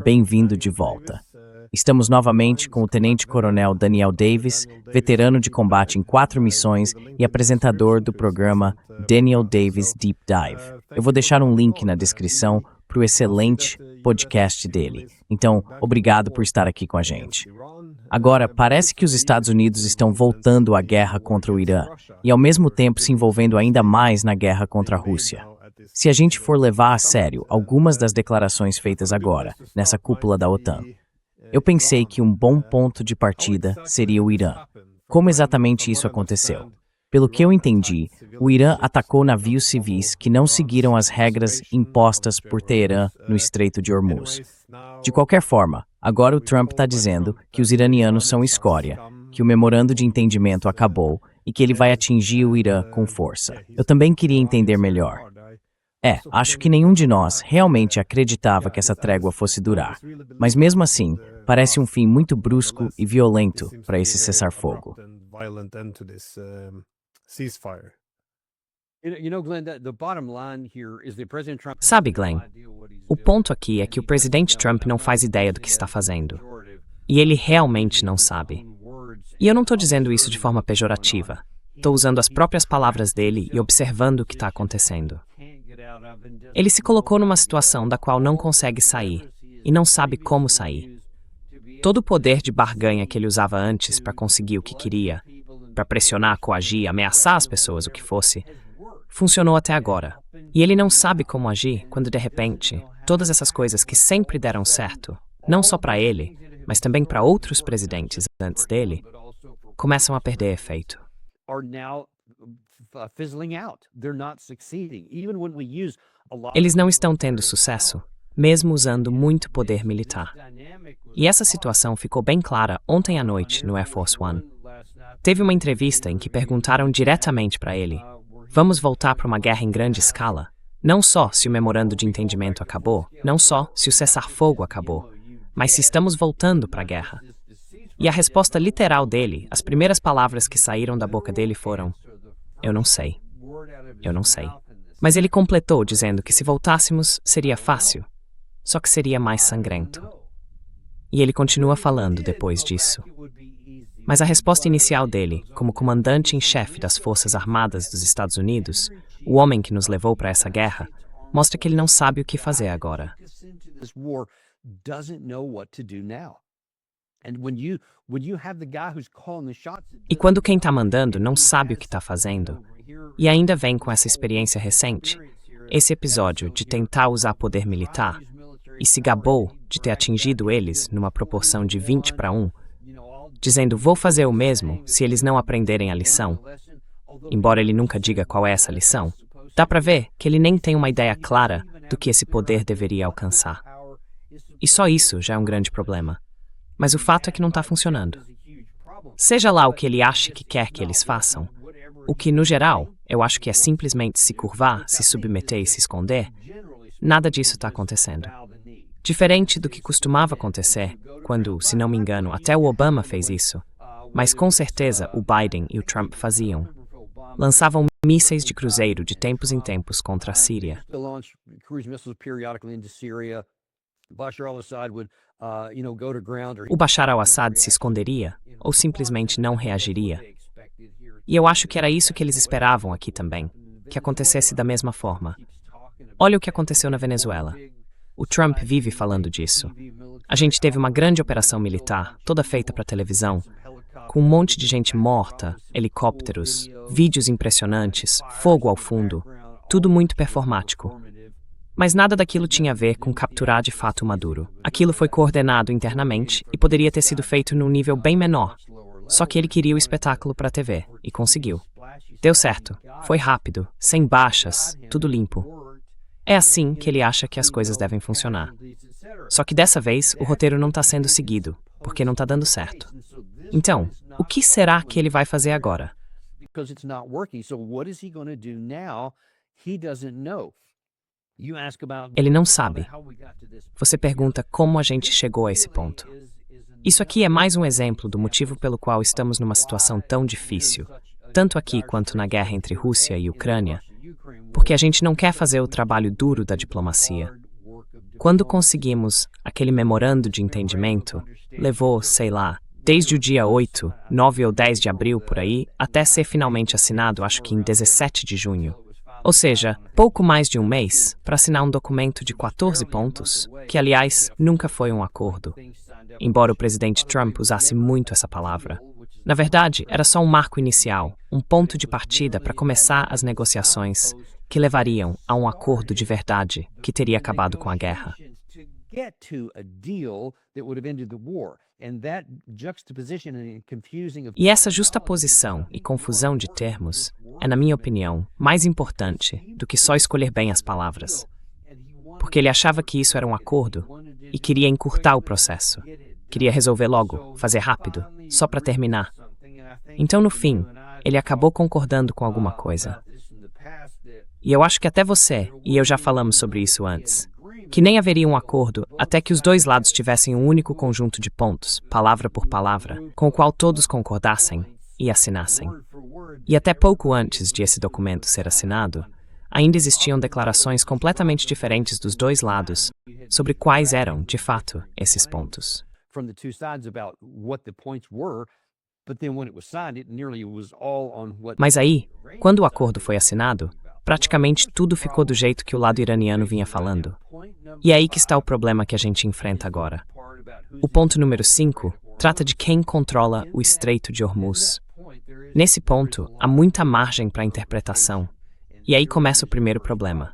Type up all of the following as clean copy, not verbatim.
Bem-vindo de volta. Estamos novamente com o Tenente-Coronel Daniel Davis, veterano de combate em 4 missões e apresentador do programa Daniel Davis Deep Dive. Eu vou deixar um link na descrição para o excelente podcast dele. Então, obrigado por estar aqui com a gente. Agora, parece que os Estados Unidos estão voltando à guerra contra o Irã e, ao mesmo tempo, se envolvendo ainda mais na guerra contra a Rússia. Se a gente for levar a sério algumas das declarações feitas agora, nessa cúpula da OTAN, eu pensei que um bom ponto de partida seria o Irã. Como exatamente isso aconteceu? Pelo que eu entendi, o Irã atacou navios civis que não seguiram as regras impostas por Teherã no Estreito de Hormuz. De qualquer forma, agora o Trump está dizendo que os iranianos são escória, que o memorando de entendimento acabou e que ele vai atingir o Irã com força. Eu também queria entender melhor. Acho que nenhum de nós realmente acreditava que essa trégua fosse durar. Mas mesmo assim, parece um fim muito brusco e violento para esse cessar-fogo. Sabe, Glenn, o ponto aqui é que o presidente Trump não faz ideia do que está fazendo. E ele realmente não sabe. E eu não estou dizendo isso de forma pejorativa. Estou usando as próprias palavras dele e observando o que está acontecendo. Ele se colocou numa situação da qual não consegue sair e não sabe como sair. Todo o poder de barganha que ele usava antes para conseguir o que queria, para pressionar, coagir, ameaçar as pessoas, o que fosse, funcionou até agora. E ele não sabe como agir quando, de repente, todas essas coisas que sempre deram certo, não só para ele, mas também para outros presidentes antes dele, começam a perder efeito. Eles não estão tendo sucesso, mesmo usando muito poder militar. E essa situação ficou bem clara ontem à noite no Air Force One. Teve uma entrevista em que perguntaram diretamente para ele: vamos voltar para uma guerra em grande escala? Não só se o memorando de entendimento acabou, não só se o cessar-fogo acabou, mas se estamos voltando para a guerra. E a resposta literal dele, as primeiras palavras que saíram da boca dele foram: eu não sei. Eu não sei. Mas ele completou dizendo que se voltássemos seria fácil, só que seria mais sangrento. E ele continua falando depois disso. Mas a resposta inicial dele, como comandante em chefe das Forças Armadas dos Estados Unidos, o homem que nos levou para essa guerra, mostra que ele não sabe o que fazer agora. E quando quem está mandando não sabe o que está fazendo, e ainda vem com essa experiência recente, esse episódio de tentar usar poder militar, e se gabou de ter atingido eles numa proporção de 20-1, dizendo vou fazer o mesmo se eles não aprenderem a lição, embora ele nunca diga qual é essa lição, dá para ver que ele nem tem uma ideia clara do que esse poder deveria alcançar. E só isso já é um grande problema. Mas o fato é que não está funcionando. Seja lá o que ele ache que quer que eles façam, o que, no geral, eu acho que é simplesmente se curvar, se submeter e se esconder, nada disso está acontecendo. Diferente do que costumava acontecer, quando, se não me engano, até o Obama fez isso, mas com certeza o Biden e o Trump faziam. Lançavam mísseis de cruzeiro de tempos em tempos contra a Síria. O Bashar al-Assad se esconderia ou simplesmente não reagiria. E eu acho que era isso que eles esperavam aqui também, que acontecesse da mesma forma. Olha o que aconteceu na Venezuela. O Trump vive falando disso. A gente teve uma grande operação militar, toda feita para televisão, com um monte de gente morta, helicópteros, vídeos impressionantes, fogo ao fundo, tudo muito performático. Mas nada daquilo tinha a ver com capturar de fato Maduro. Aquilo foi coordenado internamente e poderia ter sido feito num nível bem menor. Só que ele queria o espetáculo para a TV, e conseguiu. Deu certo, foi rápido, sem baixas, tudo limpo. É assim que ele acha que as coisas devem funcionar. Só que dessa vez o roteiro não está sendo seguido, porque não está dando certo. Então, o que será que ele vai fazer agora? Ele não sabe. Você pergunta como a gente chegou a esse ponto. Isso aqui é mais um exemplo do motivo pelo qual estamos numa situação tão difícil, tanto aqui quanto na guerra entre Rússia e Ucrânia, porque a gente não quer fazer o trabalho duro da diplomacia. Quando conseguimos aquele memorando de entendimento, levou, sei lá, desde o dia 8, 9 ou 10 de abril por aí, até ser finalmente assinado, acho que em 17 de junho. Ou seja, pouco mais de um mês para assinar um documento de 14 pontos, que, aliás, nunca foi um acordo, embora o presidente Trump usasse muito essa palavra. Na verdade, era só um marco inicial, um ponto de partida para começar as negociações que levariam a um acordo de verdade que teria acabado com a guerra. E essa justaposição e confusão de termos é, na minha opinião, mais importante do que só escolher bem as palavras. Porque ele achava que isso era um acordo e queria encurtar o processo. Queria resolver logo, fazer rápido, só para terminar. Então, no fim, ele acabou concordando com alguma coisa. E eu acho que até você e eu já falamos sobre isso antes, que nem haveria um acordo até que os dois lados tivessem um único conjunto de pontos, palavra por palavra, com o qual todos concordassem e assinassem. E até pouco antes de esse documento ser assinado, ainda existiam declarações completamente diferentes dos dois lados sobre quais eram, de fato, esses pontos. Mas aí, quando o acordo foi assinado, praticamente tudo ficou do jeito que o lado iraniano vinha falando. E é aí que está o problema que a gente enfrenta agora. O ponto número 5 trata de quem controla o Estreito de Hormuz. Nesse ponto, há muita margem para interpretação. E aí começa o primeiro problema.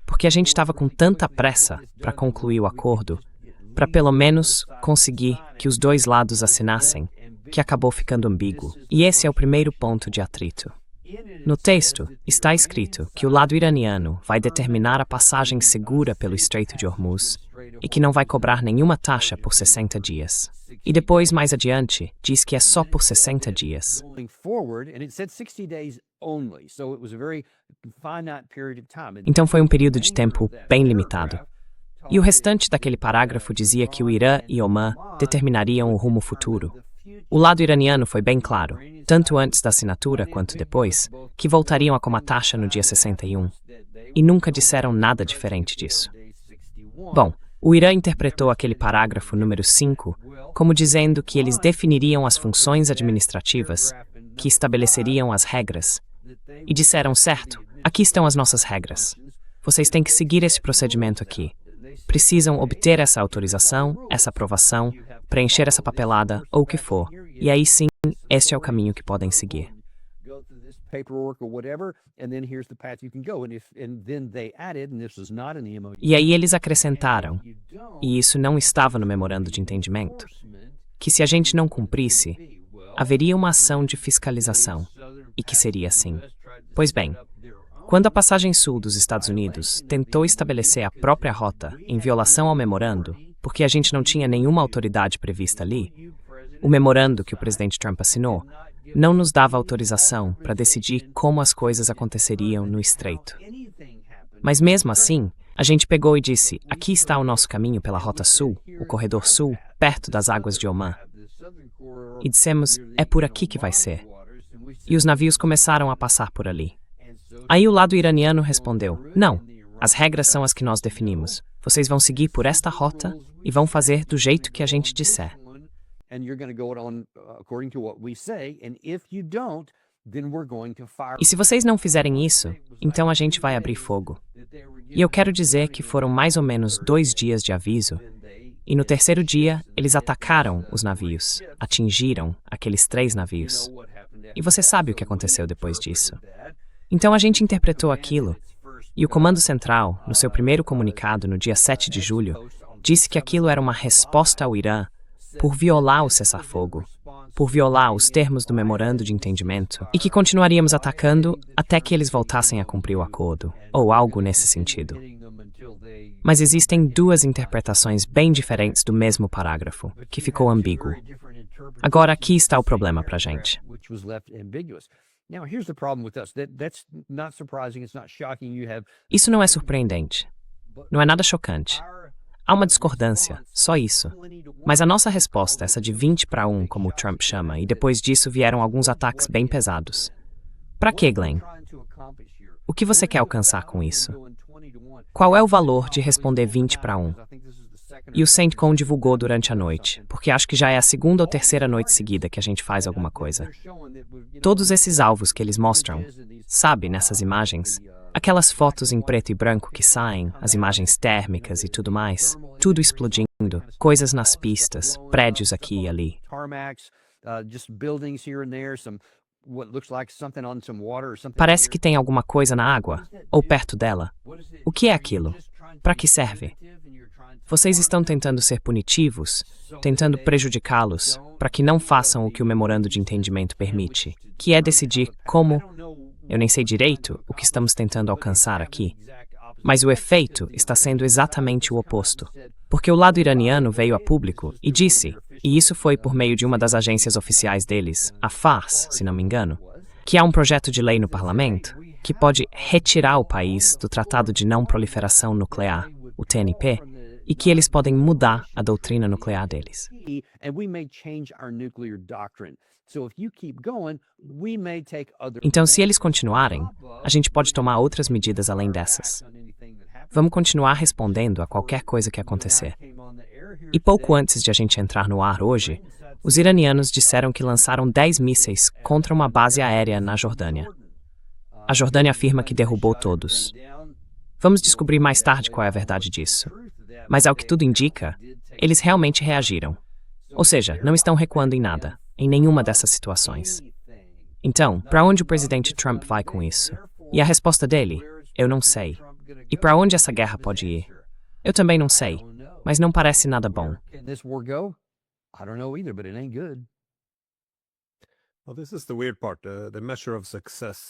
Porque a gente estava com tanta pressa para concluir o acordo, para pelo menos conseguir que os dois lados assinassem, que acabou ficando ambíguo. E esse é o primeiro ponto de atrito. No texto, está escrito que o lado iraniano vai determinar a passagem segura pelo Estreito de Hormuz e que não vai cobrar nenhuma taxa por 60 dias. E depois, mais adiante, diz que é só por 60 dias. Então foi um período de tempo bem limitado. E o restante daquele parágrafo dizia que o Irã e Omã determinariam o rumo futuro. O lado iraniano foi bem claro, tanto antes da assinatura quanto depois, que voltariam a como taxa no dia 61, e nunca disseram nada diferente disso. Bom, o Irã interpretou aquele parágrafo número 5 como dizendo que eles definiriam as funções administrativas, que estabeleceriam as regras, e disseram, certo, aqui estão as nossas regras. Vocês têm que seguir esse procedimento aqui. Precisam obter essa autorização, essa aprovação, preencher essa papelada ou o que for. E aí sim, este é o caminho que podem seguir. E aí eles acrescentaram, e isso não estava no memorando de entendimento, que se a gente não cumprisse, haveria uma ação de fiscalização, e que seria assim. Pois bem, quando a passagem sul dos Estados Unidos tentou estabelecer a própria rota em violação ao memorando, porque a gente não tinha nenhuma autoridade prevista ali, o memorando que o presidente Trump assinou não nos dava autorização para decidir como as coisas aconteceriam no estreito. Mas mesmo assim, a gente pegou e disse, aqui está o nosso caminho pela Rota Sul, o Corredor Sul, perto das águas de Omã. E dissemos, é por aqui que vai ser. E os navios começaram a passar por ali. Aí o lado iraniano respondeu, não, as regras são as que nós definimos. Vocês vão seguir por esta rota e vão fazer do jeito que a gente disser. E se vocês não fizerem isso, então a gente vai abrir fogo. E eu quero dizer que foram mais ou menos 2 dias de aviso, e no terceiro dia eles atacaram os navios, atingiram aqueles 3 navios. E você sabe o que aconteceu depois disso. Então a gente interpretou aquilo, e o Comando Central, no seu primeiro comunicado no dia 7 de julho, disse que aquilo era uma resposta ao Irã por violar o cessar-fogo, por violar os termos do memorando de entendimento, e que continuaríamos atacando até que eles voltassem a cumprir o acordo, ou algo nesse sentido. Mas existem 2 interpretações bem diferentes do mesmo parágrafo, que ficou ambíguo. Agora aqui está o problema pra gente. Isso não é surpreendente. Não é nada chocante. Há uma discordância, só isso. Mas a nossa resposta, essa de 20-1, como o Trump chama, e depois disso vieram alguns ataques bem pesados. Pra quê, Glenn? o que você quer alcançar com isso? Qual é o valor de responder 20 para 1? E o CENTCOM divulgou durante a noite, porque acho que já é a segunda ou terceira noite seguida que a gente faz alguma coisa. Todos esses alvos que eles mostram, sabe, nessas imagens, aquelas fotos em preto e branco que saem, as imagens térmicas e tudo mais, tudo explodindo, coisas nas pistas, prédios aqui e ali. Parece que tem alguma coisa na água, ou perto dela. O que é aquilo? Para que serve? Vocês estão tentando ser punitivos, tentando prejudicá-los, para que não façam o que o memorando de entendimento permite, que é decidir como. Eu nem sei direito o que estamos tentando alcançar aqui. Mas o efeito está sendo exatamente o oposto. Porque o lado iraniano veio a público e disse, e isso foi por meio de uma das agências oficiais deles, a FARS, se não me engano, que há um projeto de lei no parlamento que pode retirar o país do Tratado de Não Proliferação Nuclear, o TNP, e que eles podem mudar a doutrina nuclear deles. Então, se eles continuarem, a gente pode tomar outras medidas além dessas. Vamos continuar respondendo a qualquer coisa que acontecer. E pouco antes de a gente entrar no ar hoje, os iranianos disseram que lançaram 10 mísseis contra uma base aérea na Jordânia. A Jordânia afirma que derrubou todos. Vamos descobrir mais tarde qual é a verdade disso. Mas ao que tudo indica, eles realmente reagiram. Ou seja, não estão recuando em nada, em nenhuma dessas situações. Então, para onde o presidente Trump vai com isso? E a resposta dele? Eu não sei. E para onde essa guerra pode ir? Eu também não sei, mas não parece nada bom.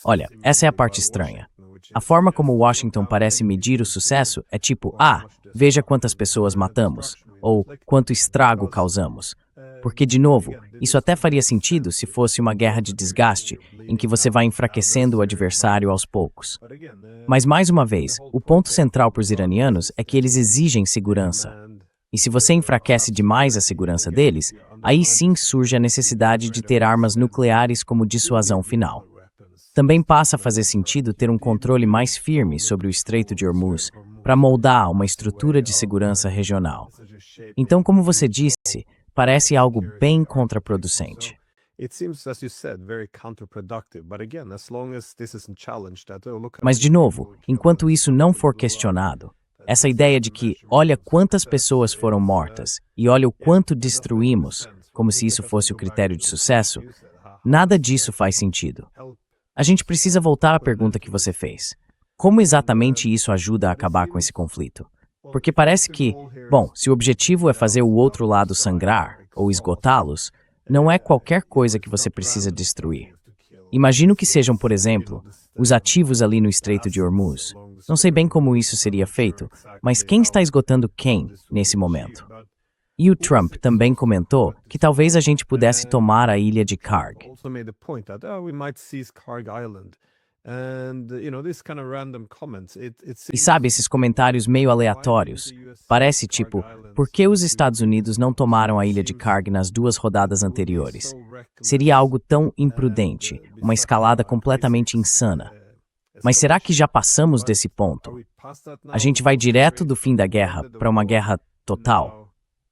Olha, essa é a parte estranha. A forma como Washington parece medir o sucesso é tipo, veja quantas pessoas matamos, ou quanto estrago causamos. Porque, de novo, isso até faria sentido se fosse uma guerra de desgaste, em que você vai enfraquecendo o adversário aos poucos. Mas, mais uma vez, o ponto central para os iranianos é que eles exigem segurança. E se você enfraquece demais a segurança deles, aí sim surge a necessidade de ter armas nucleares como dissuasão final. Também passa a fazer sentido ter um controle mais firme sobre o Estreito de Hormuz para moldar uma estrutura de segurança regional. Então, como você disse, parece algo bem contraproducente. Mas, de novo, enquanto isso não for questionado, essa ideia de que, olha quantas pessoas foram mortas e olha o quanto destruímos, como se isso fosse o critério de sucesso, nada disso faz sentido. A gente precisa voltar à pergunta que você fez. Como exatamente isso ajuda a acabar com esse conflito? Porque parece que, se o objetivo é fazer o outro lado sangrar ou esgotá-los, não é qualquer coisa que você precisa destruir. Imagino que sejam, por exemplo, os ativos ali no Estreito de Hormuz. Não sei bem como isso seria feito, mas quem está esgotando quem nesse momento? E o Trump também comentou que talvez a gente pudesse tomar a ilha de Karg. E sabe, esses comentários meio aleatórios. Parece tipo, por que os Estados Unidos não tomaram a ilha de Karg nas 2 rodadas anteriores? Seria algo tão imprudente, uma escalada completamente insana. Mas será que já passamos desse ponto? A gente vai direto do fim da guerra para uma guerra total?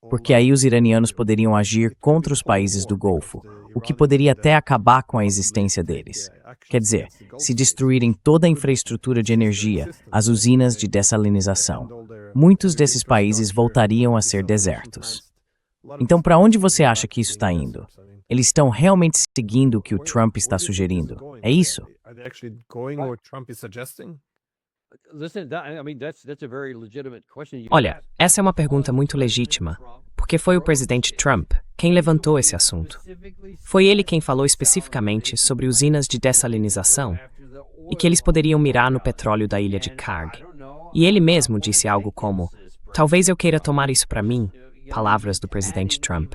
Porque aí os iranianos poderiam agir contra os países do Golfo, o que poderia até acabar com a existência deles. Quer dizer, se destruírem toda a infraestrutura de energia, as usinas de dessalinização, muitos desses países voltariam a ser desertos. Então, para onde você acha que isso está indo? Eles estão realmente seguindo o que o Trump está sugerindo? É isso? Olha, essa é uma pergunta muito legítima, porque foi o presidente Trump quem levantou esse assunto. Foi ele quem falou especificamente sobre usinas de dessalinização e que eles poderiam mirar no petróleo da ilha de Karg. E ele mesmo disse algo como, talvez eu queira tomar isso para mim, palavras do presidente Trump.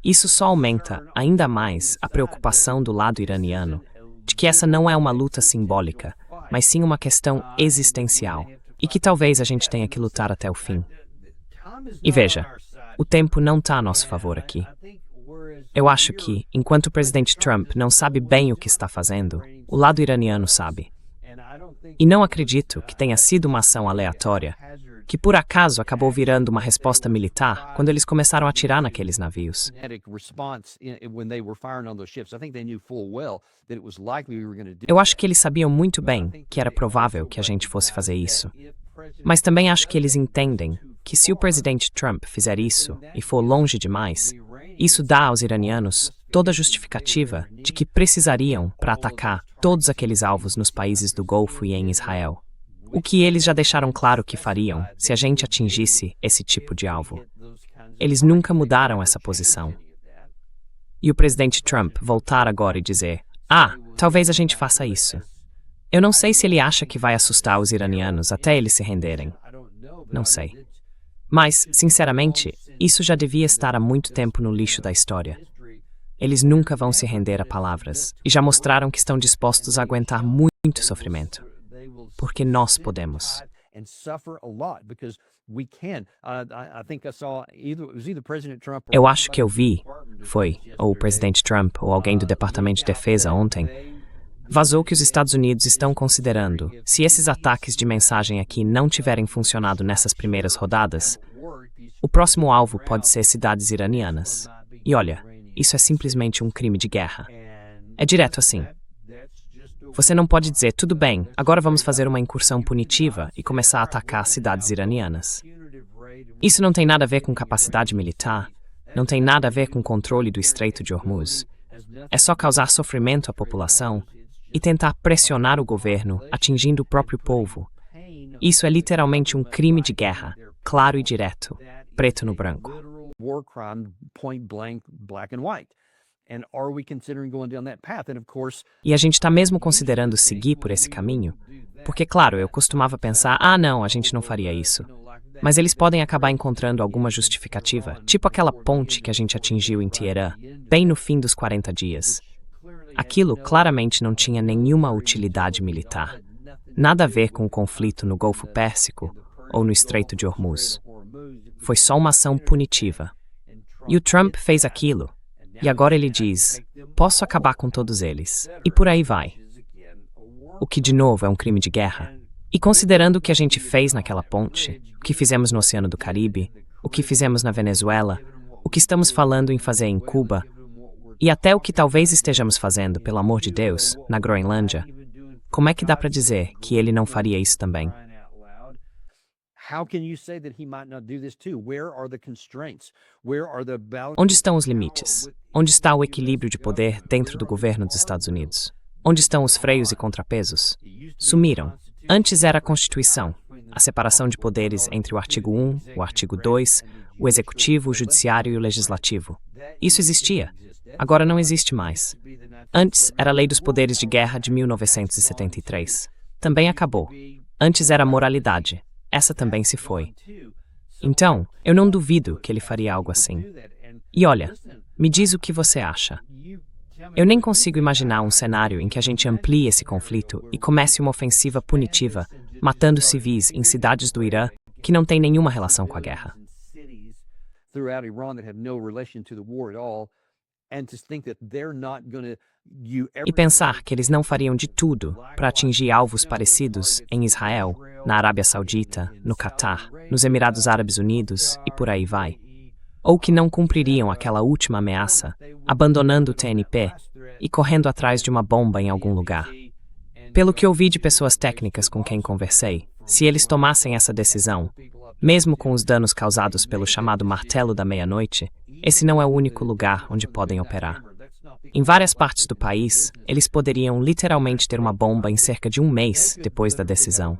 Isso só aumenta ainda mais a preocupação do lado iraniano de que essa não é uma luta simbólica, mas sim uma questão existencial, e que talvez a gente tenha que lutar até o fim. E veja, o tempo não está a nosso favor aqui. Eu acho que, enquanto o presidente Trump não sabe bem o que está fazendo, o lado iraniano sabe. E não acredito que tenha sido uma ação aleatória, que por acaso acabou virando uma resposta militar quando eles começaram a atirar naqueles navios. Eu acho que eles sabiam muito bem que era provável que a gente fosse fazer isso. Mas também acho que eles entendem que se o presidente Trump fizer isso e for longe demais, isso dá aos iranianos toda a justificativa de que precisariam para atacar todos aqueles alvos nos países do Golfo e em Israel. O que eles já deixaram claro que fariam se a gente atingisse esse tipo de alvo. Eles nunca mudaram essa posição. E o presidente Trump voltar agora e dizer: talvez a gente faça isso. Eu não sei se ele acha que vai assustar os iranianos até eles se renderem. Não sei. Mas, sinceramente, isso já devia estar há muito tempo no lixo da história. Eles nunca vão se render a palavras e já mostraram que estão dispostos a aguentar muito sofrimento. Porque nós podemos. Eu acho que eu vi, foi, ou o presidente Trump ou alguém do Departamento de Defesa ontem, vazou que os Estados Unidos estão considerando, se esses ataques de mensagem aqui não tiverem funcionado nessas primeiras rodadas, o próximo alvo pode ser cidades iranianas. E olha, isso é simplesmente um crime de guerra. É direto assim. Você não pode dizer, tudo bem, agora vamos fazer uma incursão punitiva e começar a atacar cidades iranianas. Isso não tem nada a ver com capacidade militar, não tem nada a ver com controle do Estreito de Hormuz. É só causar sofrimento à população e tentar pressionar o governo, atingindo o próprio povo. Isso é literalmente um crime de guerra, claro e direto, preto no branco. E a gente está mesmo considerando seguir por esse caminho? Porque, claro, eu costumava pensar, não, a gente não faria isso. Mas eles podem acabar encontrando alguma justificativa, tipo aquela ponte que a gente atingiu em Teherã, bem no fim dos 40 dias. Aquilo claramente não tinha nenhuma utilidade militar. Nada a ver com o conflito no Golfo Pérsico ou no Estreito de Hormuz. Foi só uma ação punitiva. E o Trump fez aquilo. E agora ele diz, posso acabar com todos eles. E por aí vai. O que, de novo, é um crime de guerra. E considerando o que a gente fez naquela ponte, o que fizemos no Oceano do Caribe, o que fizemos na Venezuela, o que estamos falando em fazer em Cuba, e até o que talvez estejamos fazendo, pelo amor de Deus, na Groenlândia, como é que dá para dizer que ele não faria isso também? Onde estão os limites? Onde está o equilíbrio de poder dentro do governo dos Estados Unidos? Onde estão os freios e contrapesos? Sumiram. Antes era a Constituição, a separação de poderes entre o artigo 1, o artigo 2, o executivo, o judiciário e o legislativo. Isso existia. Agora não existe mais. Antes era a Lei dos Poderes de Guerra de 1973. Também acabou. Antes era a moralidade. Essa também se foi. Então, eu não duvido que ele faria algo assim. E olha, me diz o que você acha. Eu nem consigo imaginar um cenário em que a gente amplie esse conflito e comece uma ofensiva punitiva, matando civis em cidades do Irã que não têm nenhuma relação com a guerra. E pensar que eles não fariam de tudo para atingir alvos parecidos em Israel, na Arábia Saudita, no Catar, nos Emirados Árabes Unidos e por aí vai. Ou que não cumpririam aquela última ameaça, abandonando o TNP e correndo atrás de uma bomba em algum lugar. Pelo que ouvi de pessoas técnicas com quem conversei, se eles tomassem essa decisão, mesmo com os danos causados pelo chamado martelo da meia-noite, esse não é o único lugar onde podem operar. Em várias partes do país, eles poderiam literalmente ter uma bomba em cerca de um mês depois da decisão.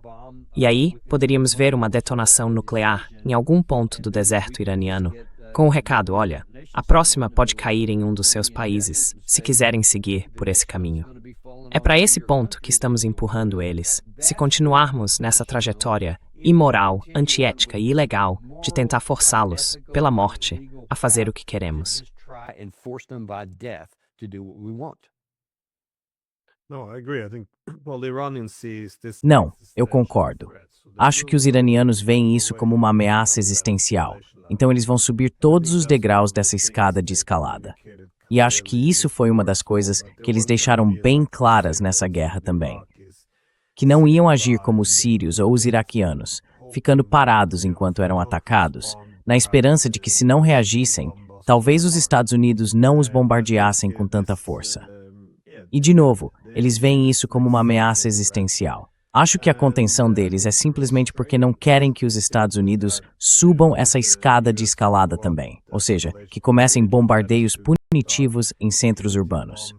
E aí, poderíamos ver uma detonação nuclear em algum ponto do deserto iraniano, com o recado, olha, a próxima pode cair em um dos seus países, se quiserem seguir por esse caminho. É para esse ponto que estamos empurrando eles, se continuarmos nessa trajetória imoral, antiética e ilegal de tentar forçá-los, pela morte, a fazer o que queremos. Não, eu concordo. Acho que os iranianos veem isso como uma ameaça existencial. Então eles vão subir todos os degraus dessa escada de escalada. E acho que isso foi uma das coisas que eles deixaram bem claras nessa guerra também. que não iam agir como os sírios ou os iraquianos, ficando parados enquanto eram atacados, na esperança de que, se não reagissem, talvez os Estados Unidos não os bombardeassem com tanta força. E, de novo, eles veem isso como uma ameaça existencial. Acho que a contenção deles é simplesmente porque não querem que os Estados Unidos subam essa escada de escalada também, ou seja, que comecem bombardeios punitivos em centros urbanos.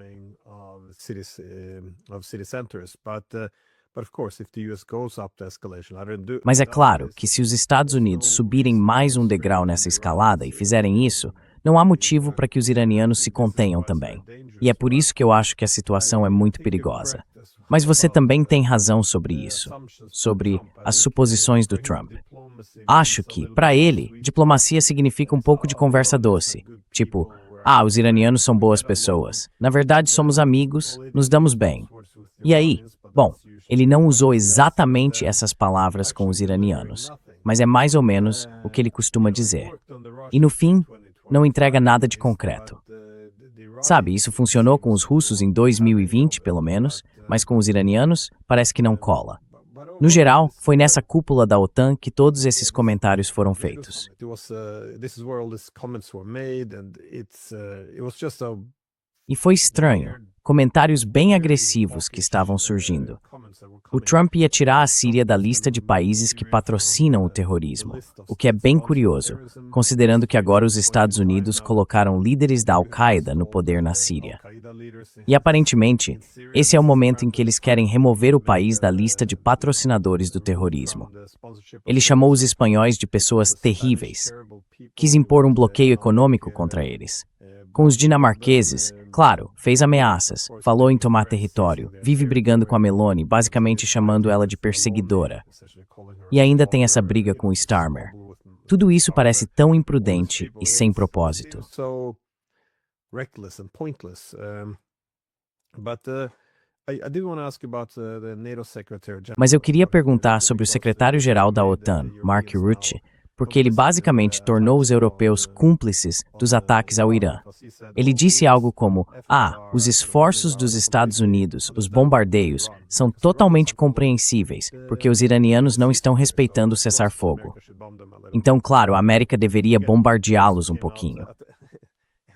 Mas é claro que se os Estados Unidos subirem mais um degrau nessa escalada e fizerem isso, não há motivo para que os iranianos se contenham também. E é por isso que eu acho que a situação é muito perigosa. Mas você também tem razão sobre isso, sobre as suposições do Trump. Acho que, para ele, diplomacia significa um pouco de conversa doce. Tipo, os iranianos são boas pessoas. Na verdade, somos amigos, nos damos bem. E aí? Bom, ele não usou exatamente essas palavras com os iranianos, mas é mais ou menos o que ele costuma dizer. E no fim, não entrega nada de concreto. Sabe, isso funcionou com os russos em 2020, pelo menos, mas com os iranianos parece que não cola. No geral, foi nessa cúpula da OTAN que todos esses comentários foram feitos. E foi estranho, comentários bem agressivos que estavam surgindo. O Trump ia tirar a Síria da lista de países que patrocinam o terrorismo, o que é bem curioso, considerando que agora os Estados Unidos colocaram líderes da Al-Qaeda no poder na Síria. E aparentemente, esse é o momento em que eles querem remover o país da lista de patrocinadores do terrorismo. Ele chamou os espanhóis de pessoas terríveis. Quis impor um bloqueio econômico contra eles. Com os dinamarqueses, claro, fez ameaças, falou em tomar território, vive brigando com a Meloni, basicamente chamando ela de perseguidora. E ainda tem essa briga com o Starmer. Tudo isso parece tão imprudente e sem propósito. Mas eu queria perguntar sobre o secretário-geral da OTAN, Mark Rutte, porque ele basicamente tornou os europeus cúmplices dos ataques ao Irã. Ele disse algo como, os esforços dos Estados Unidos, os bombardeios, são totalmente compreensíveis, porque os iranianos não estão respeitando o cessar-fogo. Então, claro, a América deveria bombardeá-los um pouquinho.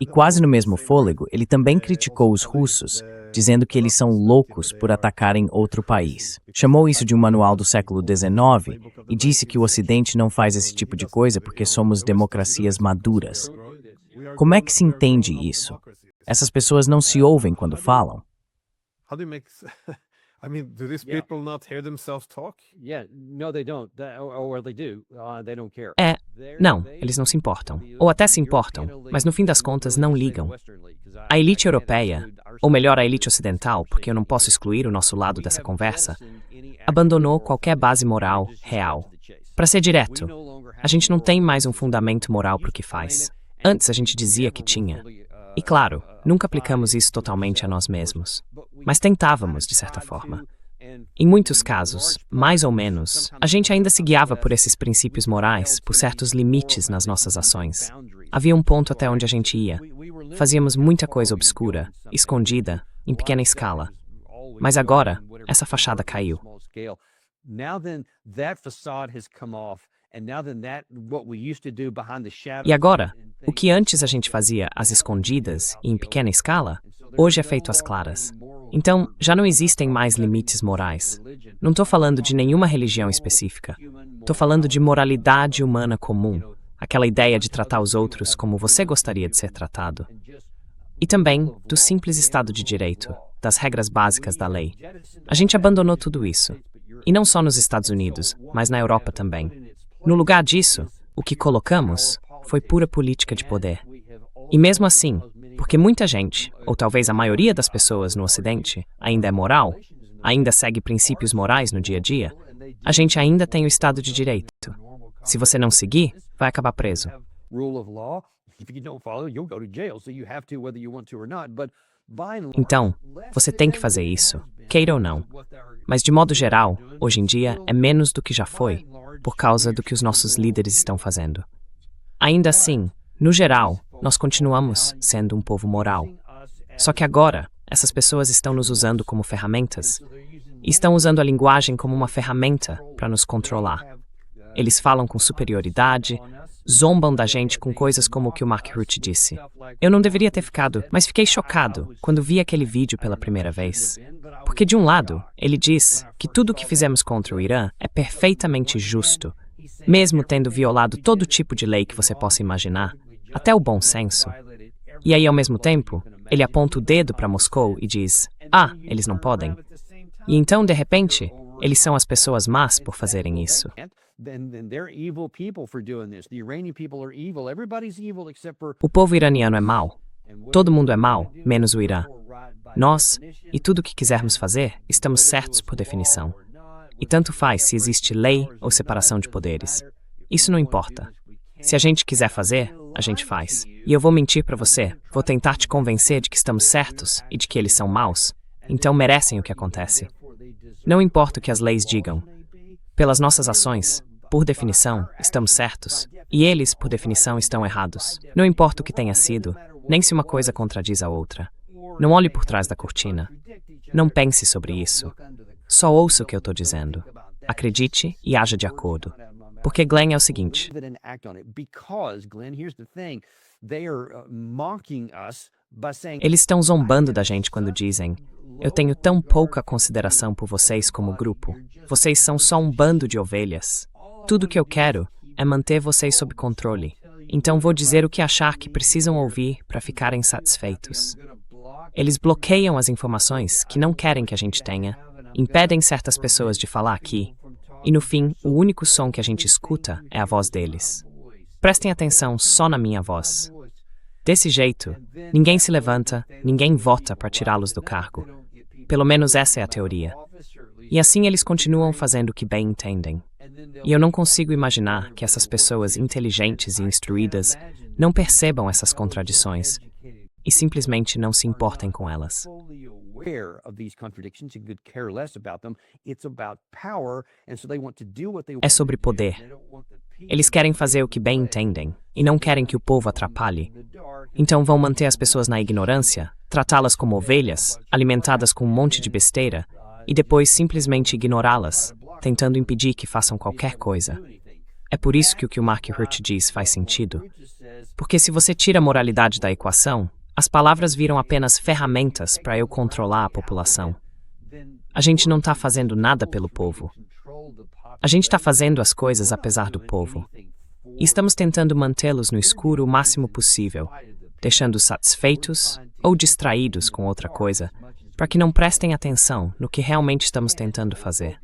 E quase no mesmo fôlego, ele também criticou os russos, dizendo que eles são loucos por atacarem outro país. Chamou isso de um manual do século XIX e disse que o Ocidente não faz esse tipo de coisa porque somos democracias maduras. Como é que se entende isso? Essas pessoas não se ouvem quando falam? Do these people not hear themselves talk? Yeah, no, they don't. Or they do. They don't care. Não, eles não se importam. Ou até se importam, mas no fim das contas não ligam. A elite europeia, ou melhor, a elite ocidental, porque eu não posso excluir o nosso lado dessa conversa, abandonou qualquer base moral real. Para ser direto, a gente não tem mais um fundamento moral para o que faz. Antes a gente dizia que tinha. E claro, nunca aplicamos isso totalmente a nós mesmos. Mas tentávamos, de certa forma. Em muitos casos, mais ou menos, a gente ainda se guiava por esses princípios morais, por certos limites nas nossas ações. Havia um ponto até onde a gente ia. Fazíamos muita coisa obscura, escondida, em pequena escala. Mas agora, essa fachada caiu. E agora, o que antes a gente fazia às escondidas e em pequena escala, hoje é feito às claras. Então, já não existem mais limites morais. Não estou falando de nenhuma religião específica. Estou falando de moralidade humana comum, aquela ideia de tratar os outros como você gostaria de ser tratado. E também do simples Estado de Direito, das regras básicas da lei. A gente abandonou tudo isso. E não só nos Estados Unidos, mas na Europa também. No lugar disso, o que colocamos foi pura política de poder. E mesmo assim, porque muita gente, ou talvez a maioria das pessoas no Ocidente, ainda é moral, ainda segue princípios morais no dia a dia, a gente ainda tem o Estado de Direito. Se você não seguir, vai acabar preso. Então, você tem que fazer isso, queira ou não. Mas de modo geral, hoje em dia, é menos do que já foi, por causa do que os nossos líderes estão fazendo. Ainda assim, no geral, nós continuamos sendo um povo moral. Só que agora, essas pessoas estão nos usando como ferramentas, e estão usando a linguagem como uma ferramenta para nos controlar. Eles falam com superioridade, zombam da gente com coisas como o que o Mark Rutte disse. Eu não deveria ter ficado, mas fiquei chocado quando vi aquele vídeo pela primeira vez. Porque, de um lado, ele diz que tudo o que fizemos contra o Irã é perfeitamente justo, mesmo tendo violado todo tipo de lei que você possa imaginar, até o bom senso. E aí, ao mesmo tempo, ele aponta o dedo para Moscou e diz: eles não podem. E então, de repente, eles são as pessoas más por fazerem isso. O povo iraniano é mau. Todo mundo é mau, menos o Irã. Nós, e tudo o que quisermos fazer, estamos certos por definição. E tanto faz se existe lei ou separação de poderes. Isso não importa. Se a gente quiser fazer, a gente faz. E eu vou mentir para você, vou tentar te convencer de que estamos certos e de que eles são maus. Então merecem o que acontece. Não importa o que as leis digam. Pelas nossas ações, por definição, estamos certos. E eles, por definição, estão errados. Não importa o que tenha sido, nem se uma coisa contradiz a outra. Não olhe por trás da cortina. Não pense sobre isso. Só ouça o que eu estou dizendo. Acredite e haja de acordo. Porque Glenn é o seguinte. Eles estão zombando da gente quando dizem: eu tenho tão pouca consideração por vocês como grupo. Vocês são só um bando de ovelhas. Tudo o que eu quero é manter vocês sob controle. Então vou dizer o que achar que precisam ouvir para ficarem satisfeitos. Eles bloqueiam as informações que não querem que a gente tenha, impedem certas pessoas de falar aqui, e no fim, o único som que a gente escuta é a voz deles. Prestem atenção só na minha voz. Desse jeito, ninguém se levanta, ninguém vota para tirá-los do cargo. Pelo menos essa é a teoria. E assim eles continuam fazendo o que bem entendem. E eu não consigo imaginar que essas pessoas inteligentes e instruídas não percebam essas contradições e simplesmente não se importem com elas. É sobre poder. Eles querem fazer o que bem entendem e não querem que o povo atrapalhe. Então vão manter as pessoas na ignorância, tratá-las como ovelhas, alimentadas com um monte de besteira, e depois simplesmente ignorá-las, tentando impedir que façam qualquer coisa. É por isso que o Mark Rutte diz faz sentido. Porque se você tira a moralidade da equação, as palavras viram apenas ferramentas para eu controlar a população. A gente não está fazendo nada pelo povo. A gente está fazendo as coisas apesar do povo. E estamos tentando mantê-los no escuro o máximo possível, deixando-os satisfeitos ou distraídos com outra coisa, para que não prestem atenção no que realmente estamos tentando fazer.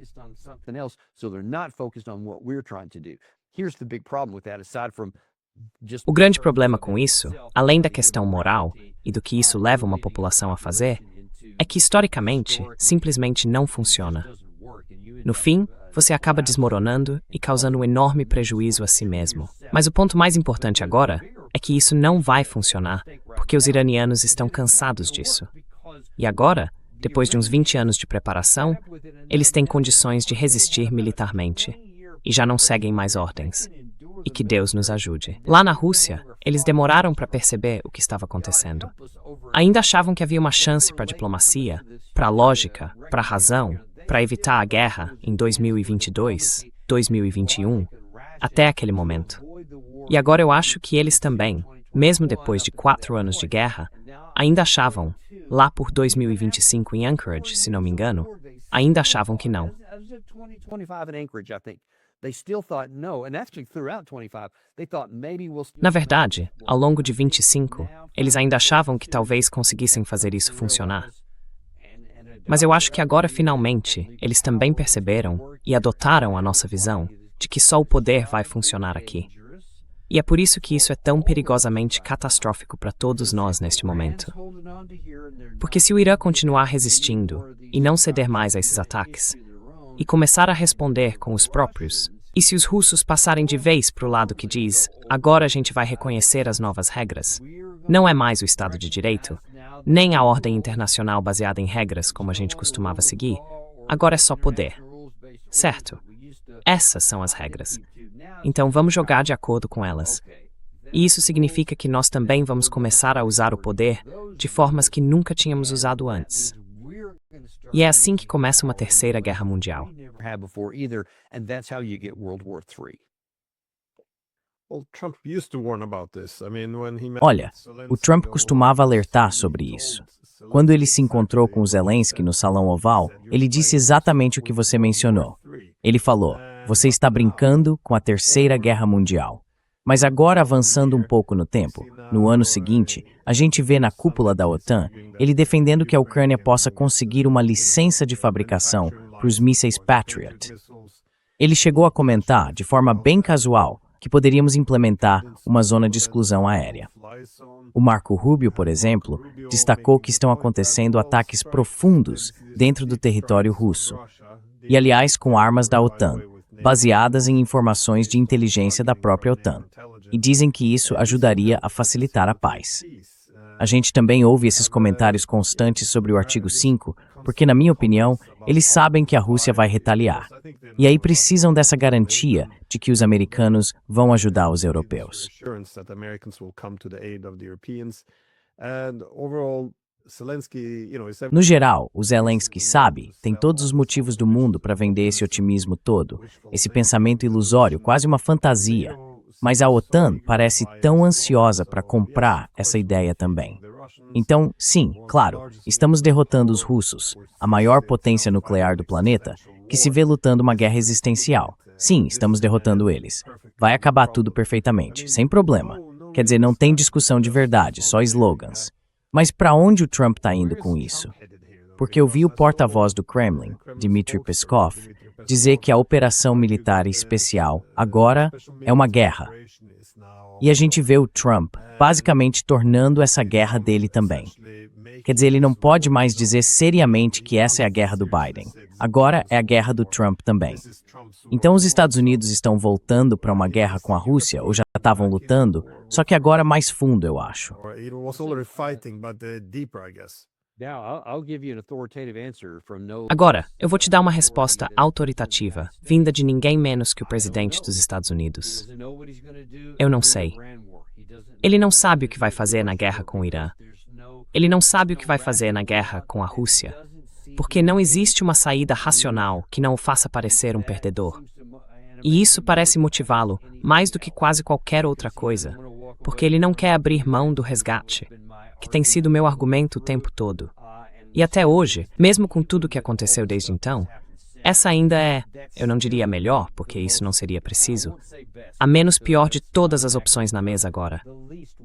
O grande problema com isso, além da questão moral e do que isso leva uma população a fazer, é que historicamente simplesmente não funciona. No fim, você acaba desmoronando e causando um enorme prejuízo a si mesmo. Mas o ponto mais importante agora é que isso não vai funcionar, porque os iranianos estão cansados disso. E agora, depois de uns 20 anos de preparação, eles têm condições de resistir militarmente e já não seguem mais ordens. E que Deus nos ajude. Lá na Rússia, eles demoraram para perceber o que estava acontecendo. Ainda achavam que havia uma chance para a diplomacia, para a lógica, para a razão, para evitar a guerra em 2022, 2021, até aquele momento. E agora eu acho que eles também, mesmo depois de 4 anos de guerra, ainda achavam, lá por 2025 em Anchorage, se não me engano, ainda achavam que não. Na verdade, ao longo de 25, eles ainda achavam que talvez conseguissem fazer isso funcionar. Mas eu acho que agora, finalmente, eles também perceberam e adotaram a nossa visão de que só o poder vai funcionar aqui. E é por isso que isso é tão perigosamente catastrófico para todos nós neste momento. Porque se o Irã continuar resistindo e não ceder mais a esses ataques, e começar a responder com os próprios, e se os russos passarem de vez para o lado que diz, agora a gente vai reconhecer as novas regras, não é mais o Estado de Direito, nem a ordem internacional baseada em regras como a gente costumava seguir, agora é só poder. Certo? Essas são as regras. Então vamos jogar de acordo com elas. E isso significa que nós também vamos começar a usar o poder de formas que nunca tínhamos usado antes. E é assim que começa uma terceira guerra mundial. Had before either, and that's how you get World War III. Well, Trump used to warn about this. I mean, when he met Olha, with Zelensky, o Trump the costumava Oval alertar Office, sobre he isso. told Zelensky Quando ele se encontrou exactly com o Zelensky no Salão Oval, ele disse exatamente o que você mencionou. Ele falou: "Você está brincando com a Terceira Guerra Mundial." Mas agora, avançando um pouco no tempo, no ano seguinte, a gente vê na cúpula da OTAN ele defendendo que a Ucrânia possa conseguir uma licença de fabricação para os mísseis Patriot. Ele chegou a comentar, de forma bem casual, que poderíamos implementar uma zona de exclusão aérea. O Marco Rubio, por exemplo, destacou que estão acontecendo ataques profundos dentro do território russo, e aliás com armas da OTAN, baseadas em informações de inteligência da própria OTAN, e dizem que isso ajudaria a facilitar a paz. A gente também ouve esses comentários constantes sobre o artigo 5, porque, na minha opinião, eles sabem que a Rússia vai retaliar. E aí precisam dessa garantia de que os americanos vão ajudar os europeus. No geral, o Zelensky sabe, tem todos os motivos do mundo para vender esse otimismo todo, esse pensamento ilusório, quase uma fantasia. Mas a OTAN parece tão ansiosa para comprar essa ideia também. Então, sim, claro, estamos derrotando os russos, a maior potência nuclear do planeta, que se vê lutando uma guerra existencial. Sim, estamos derrotando eles. Vai acabar tudo perfeitamente, sem problema. Quer dizer, não tem discussão de verdade, só slogans. Mas para onde o Trump está indo com isso? Porque eu vi o porta-voz do Kremlin, Dmitry Peskov, dizer que a operação militar especial agora é uma guerra. E a gente vê o Trump basicamente tornando essa guerra dele também. Quer dizer, ele não pode mais dizer seriamente que essa é a guerra do Biden. Agora é a guerra do Trump também. Então os Estados Unidos estão voltando para uma guerra com a Rússia, ou já estavam lutando, só que agora mais fundo, eu acho. Agora, eu vou te dar uma resposta autoritativa, vinda de ninguém menos que o presidente dos Estados Unidos. Eu não sei. Ele não sabe o que vai fazer na guerra com o Irã. Ele não sabe o que vai fazer na guerra com a Rússia. Porque não existe uma saída racional que não o faça parecer um perdedor. E isso parece motivá-lo mais do que quase qualquer outra coisa, porque ele não quer abrir mão do resgate, que tem sido meu argumento o tempo todo. E até hoje, mesmo com tudo o que aconteceu desde então, essa ainda é, eu não diria a melhor, porque isso não seria preciso, a menos pior de todas as opções na mesa agora.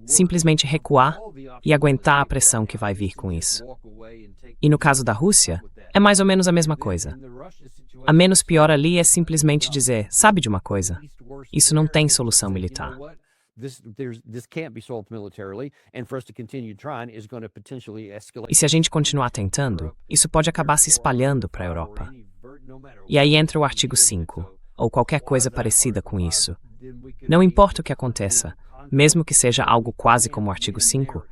Simplesmente recuar e aguentar a pressão que vai vir com isso. E no caso da Rússia, é mais ou menos a mesma coisa. A menos pior ali é simplesmente dizer, sabe de uma coisa? Isso não tem solução militar. E se a gente continuar tentando, isso pode acabar se espalhando para a Europa. E aí entra o artigo 5, ou qualquer coisa parecida com isso. Não importa o que aconteça, mesmo que seja algo quase como o artigo 5,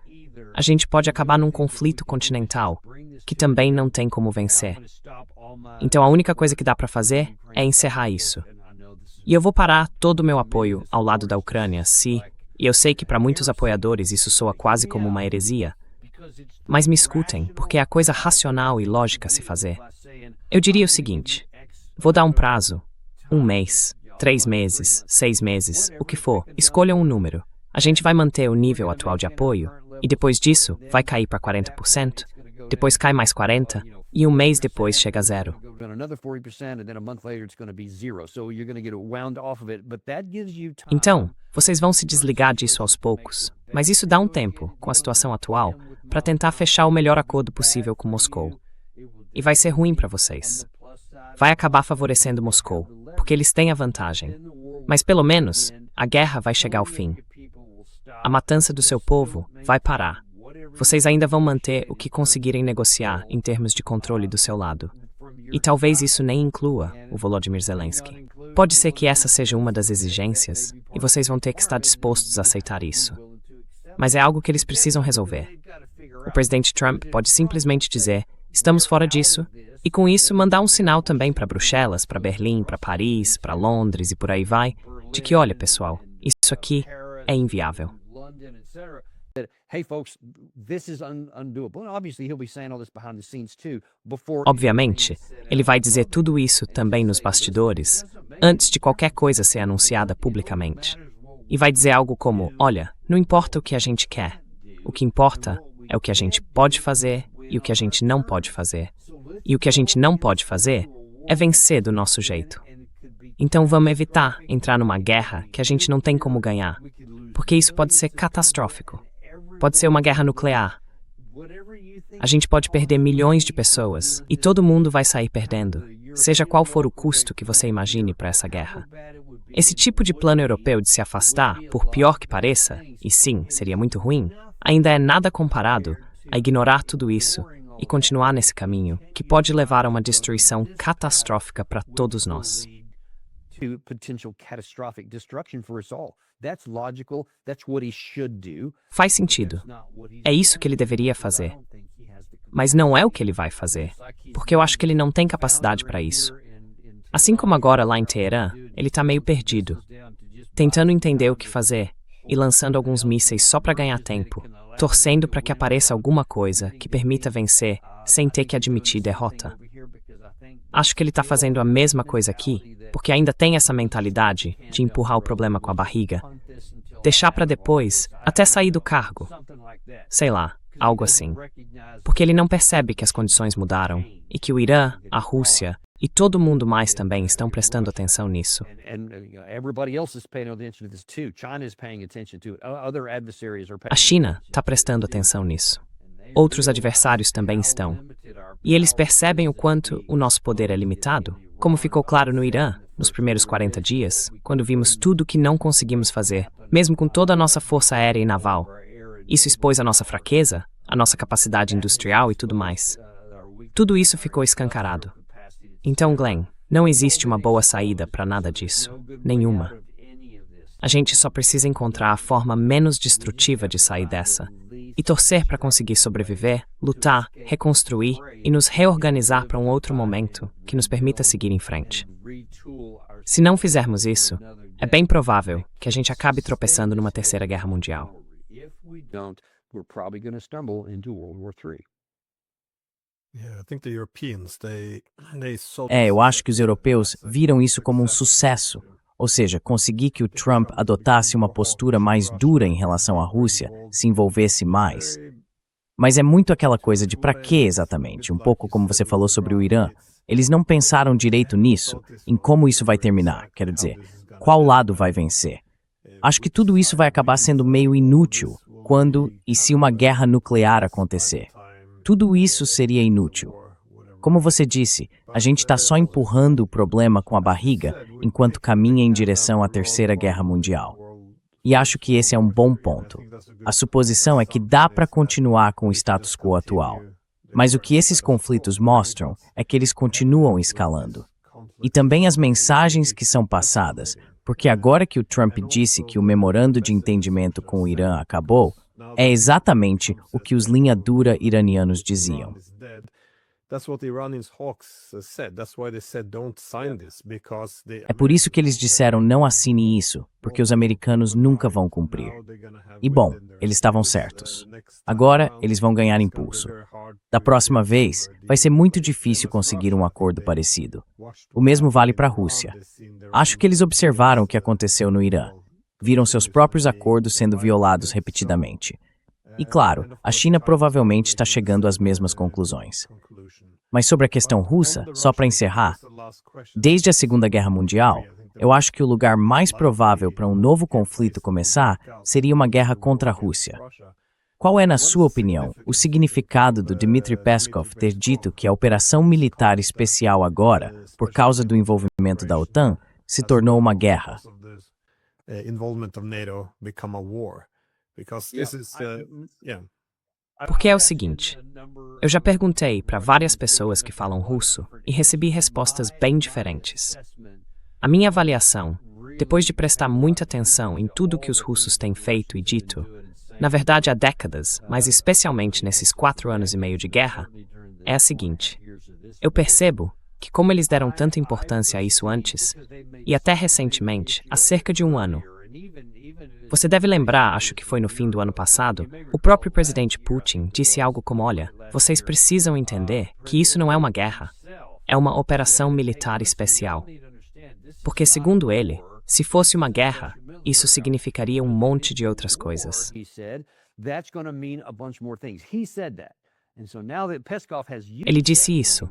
a gente pode acabar num conflito continental, que também não tem como vencer. Então a única coisa que dá para fazer é encerrar isso. E eu vou parar todo o meu apoio ao lado da Ucrânia se, e eu sei que para muitos apoiadores isso soa quase como uma heresia, mas me escutem, porque é a coisa racional e lógica a se fazer. Eu diria o seguinte, vou dar um prazo, 1 mês, 3 meses, 6 meses, o que for, escolha um número. A gente vai manter o nível atual de apoio, e depois disso vai cair para 40%, depois cai mais 40%, e 1 mês depois chega a 0. Então, vocês vão se desligar disso aos poucos, mas isso dá um tempo, com a situação atual, para tentar fechar o melhor acordo possível com Moscou. E vai ser ruim para vocês. Vai acabar favorecendo Moscou, porque eles têm a vantagem. Mas pelo menos, a guerra vai chegar ao fim. A matança do seu povo vai parar. Vocês ainda vão manter o que conseguirem negociar em termos de controle do seu lado. E talvez isso nem inclua o Volodymyr Zelensky. Pode ser que essa seja uma das exigências, e vocês vão ter que estar dispostos a aceitar isso. Mas é algo que eles precisam resolver. O presidente Trump pode simplesmente dizer, estamos fora disso, e com isso mandar um sinal também para Bruxelas, para Berlim, para Paris, para Londres e por aí vai, de que, olha pessoal, isso aqui é inviável. Hey, folks, this is undoable. And obviously, he'll be saying all this behind the scenes too. Obviamente, ele vai dizer tudo isso também nos bastidores, antes de qualquer coisa ser anunciada publicamente. E vai dizer algo como: olha, não importa o que a gente quer. O que importa é o que a gente pode fazer e o que a gente não pode fazer. E o que a gente não pode fazer é vencer do nosso jeito. Então vamos evitar entrar numa guerra que a gente não tem como ganhar, porque isso pode ser catastrófico. Pode ser uma guerra nuclear. A gente pode perder milhões de pessoas e todo mundo vai sair perdendo, seja qual for o custo que você imagine para essa guerra. Esse tipo de plano europeu de se afastar, por pior que pareça, e sim, seria muito ruim, ainda é nada comparado a ignorar tudo isso e continuar nesse caminho, que pode levar a uma destruição catastrófica para todos nós. To potential catastrophic destruction for us all. That's logical. That's what he should do. Faz sentido. É isso que ele deveria fazer. Mas não é o que ele vai fazer, porque eu acho que ele não tem capacidade para isso. Assim como agora lá em Teherã, ele tá meio perdido, tentando entender o que fazer e lançando alguns mísseis só para ganhar tempo, torcendo para que apareça alguma coisa que permita vencer sem ter que admitir derrota. Acho que ele está fazendo a mesma coisa aqui, porque ainda tem essa mentalidade de empurrar o problema com a barriga, deixar para depois, até sair do cargo. Sei lá, algo assim. Porque ele não percebe que as condições mudaram e que o Irã, a Rússia e todo mundo mais também estão prestando atenção nisso. A China está prestando atenção nisso. Outros adversários também estão. E eles percebem o quanto o nosso poder é limitado, como ficou claro no Irã, nos primeiros 40 dias, quando vimos tudo o que não conseguimos fazer, mesmo com toda a nossa força aérea e naval. Isso expôs a nossa fraqueza, a nossa capacidade industrial e tudo mais. Tudo isso ficou escancarado. Então, Glenn, não existe uma boa saída para nada disso. Nenhuma. A gente só precisa encontrar a forma menos destrutiva de sair dessa e torcer para conseguir sobreviver, lutar, reconstruir e nos reorganizar para um outro momento que nos permita seguir em frente. Se não fizermos isso, é bem provável que a gente acabe tropeçando numa terceira guerra mundial. Eu acho que os europeus viram isso como um sucesso. Ou seja, conseguir que o Trump adotasse uma postura mais dura em relação à Rússia, se envolvesse mais. Mas é muito aquela coisa de pra quê exatamente, um pouco como você falou sobre o Irã. Eles não pensaram direito nisso, em como isso vai terminar, quero dizer, qual lado vai vencer. Acho que tudo isso vai acabar sendo meio inútil quando e se uma guerra nuclear acontecer. Tudo isso seria inútil. Como você disse, a gente está só empurrando o problema com a barriga enquanto caminha em direção à Terceira Guerra Mundial. E acho que esse é um bom ponto. A suposição é que dá para continuar com o status quo atual. Mas o que esses conflitos mostram é que eles continuam escalando. E também as mensagens que são passadas, porque agora que o Trump disse que o memorando de entendimento com o Irã acabou, é exatamente o que os linha dura iranianos diziam. É por isso que eles disseram não assine isso, porque os americanos nunca vão cumprir. E bom, eles estavam certos. Agora, eles vão ganhar impulso. Da próxima vez, vai ser muito difícil conseguir um acordo parecido. O mesmo vale para a Rússia. Acho que eles observaram o que aconteceu no Irã. Viram seus próprios acordos sendo violados repetidamente. E claro, a China provavelmente está chegando às mesmas conclusões. Mas sobre a questão russa, só para encerrar, desde a Segunda Guerra Mundial, eu acho que o lugar mais provável para um novo conflito começar seria uma guerra contra a Rússia. Qual é, na sua opinião, o significado do Dmitry Peskov ter dito que a operação militar especial agora, por causa do envolvimento da OTAN, se tornou uma guerra? Porque é o seguinte, eu já perguntei para várias pessoas que falam russo e recebi respostas bem diferentes. A minha avaliação, depois de prestar muita atenção em tudo que os russos têm feito e dito, na verdade há décadas, mas especialmente nesses 4 anos e meio de guerra, é a seguinte. Eu percebo que como eles deram tanta importância a isso antes, e até recentemente, há cerca de 1 ano, Você deve lembrar, acho que foi no fim do ano passado, o próprio presidente Putin disse algo como: olha, vocês precisam entender que isso não é uma guerra, é uma operação militar especial. Porque, segundo ele, se fosse uma guerra, isso significaria um monte de outras coisas. Ele disse isso.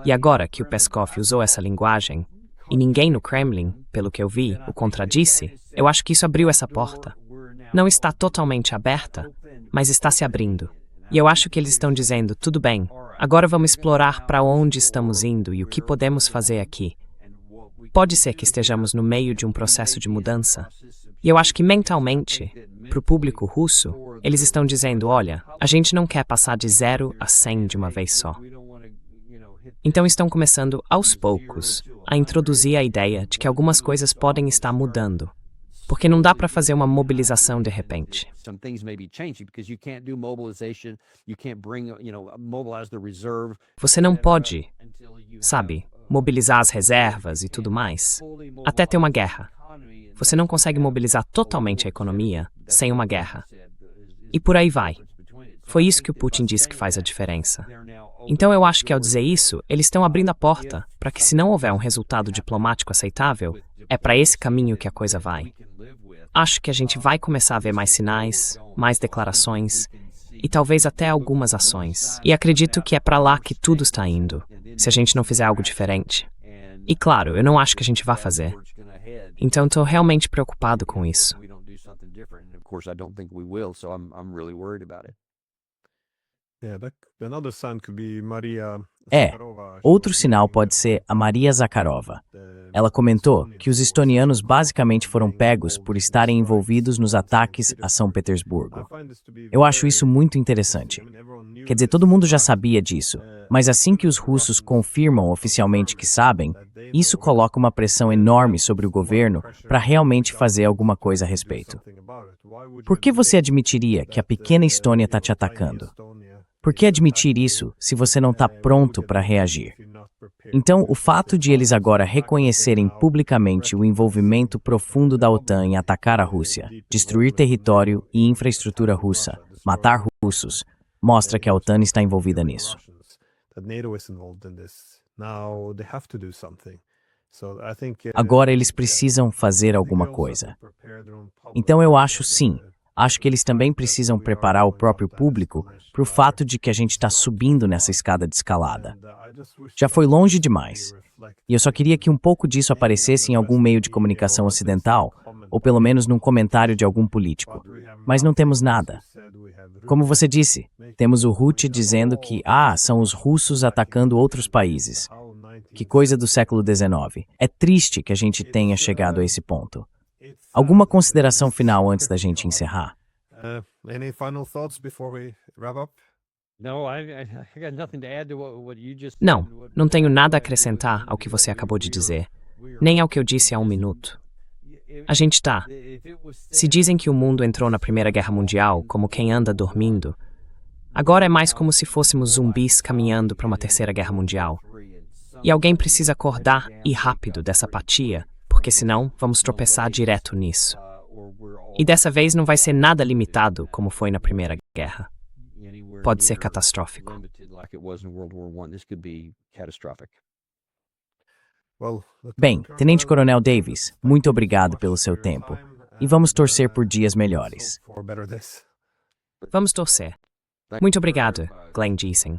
E agora que o Peskov usou essa linguagem, e ninguém no Kremlin, pelo que eu vi, o contradisse, eu acho que isso abriu essa porta. Não está totalmente aberta, mas está se abrindo. E eu acho que eles estão dizendo: tudo bem, agora vamos explorar para onde estamos indo e o que podemos fazer aqui. Pode ser que estejamos no meio de um processo de mudança. E eu acho que mentalmente, para o público russo, eles estão dizendo: olha, a gente não quer passar de 0 a 100 de uma vez só. Então estão começando, aos poucos, a introduzir a ideia de que algumas coisas podem estar mudando. Porque não dá para fazer uma mobilização de repente. Você não pode, sabe, mobilizar as reservas e tudo mais, até ter uma guerra. Você não consegue mobilizar totalmente a economia sem uma guerra. E por aí vai. Foi isso que o Putin disse que faz a diferença. Então eu acho que ao dizer isso, eles estão abrindo a porta para que, se não houver um resultado diplomático aceitável, é para esse caminho que a coisa vai. Acho que a gente vai começar a ver mais sinais, mais declarações e talvez até algumas ações. E acredito que é para lá que tudo está indo, se a gente não fizer algo diferente. E claro, eu não acho que a gente vá fazer. Então estou realmente preocupado com isso. Outro sinal pode ser a Maria Zakharova. Ela comentou que os estonianos basicamente foram pegos por estarem envolvidos nos ataques a São Petersburgo. Eu acho isso muito interessante. Quer dizer, todo mundo já sabia disso, mas assim que os russos confirmam oficialmente que sabem, isso coloca uma pressão enorme sobre o governo para realmente fazer alguma coisa a respeito. Por que você admitiria que a pequena Estônia está te atacando? Por que admitir isso se você não está pronto para reagir? Então, o fato de eles agora reconhecerem publicamente o envolvimento profundo da OTAN em atacar a Rússia, destruir território e infraestrutura russa, matar russos, mostra que a OTAN está envolvida nisso. Agora eles precisam fazer alguma coisa. Então eu acho sim. Acho que eles também precisam preparar o próprio público para o fato de que a gente está subindo nessa escada de escalada. Já foi longe demais. E eu só queria que um pouco disso aparecesse em algum meio de comunicação ocidental, ou pelo menos num comentário de algum político. Mas não temos nada. Como você disse, temos o Rutte dizendo que, são os russos atacando outros países. Que coisa do século XIX. É triste que a gente tenha chegado a esse ponto. Alguma consideração final antes da gente encerrar? Any final thoughts before we wrap up? Não tenho nada a acrescentar ao que você acabou de dizer, nem ao que eu disse há um minuto. A gente está. Se dizem que o mundo entrou na Primeira Guerra Mundial como quem anda dormindo, agora é mais como se fôssemos zumbis caminhando para uma Terceira Guerra Mundial. E alguém precisa acordar e rápido dessa apatia, porque senão vamos tropeçar direto nisso. E dessa vez não vai ser nada limitado como foi na Primeira Guerra. Pode ser catastrófico. Bem, Tenente Coronel Davis, muito obrigado pelo seu tempo. E vamos torcer por dias melhores. Vamos torcer. Muito obrigado, Glenn Giesing.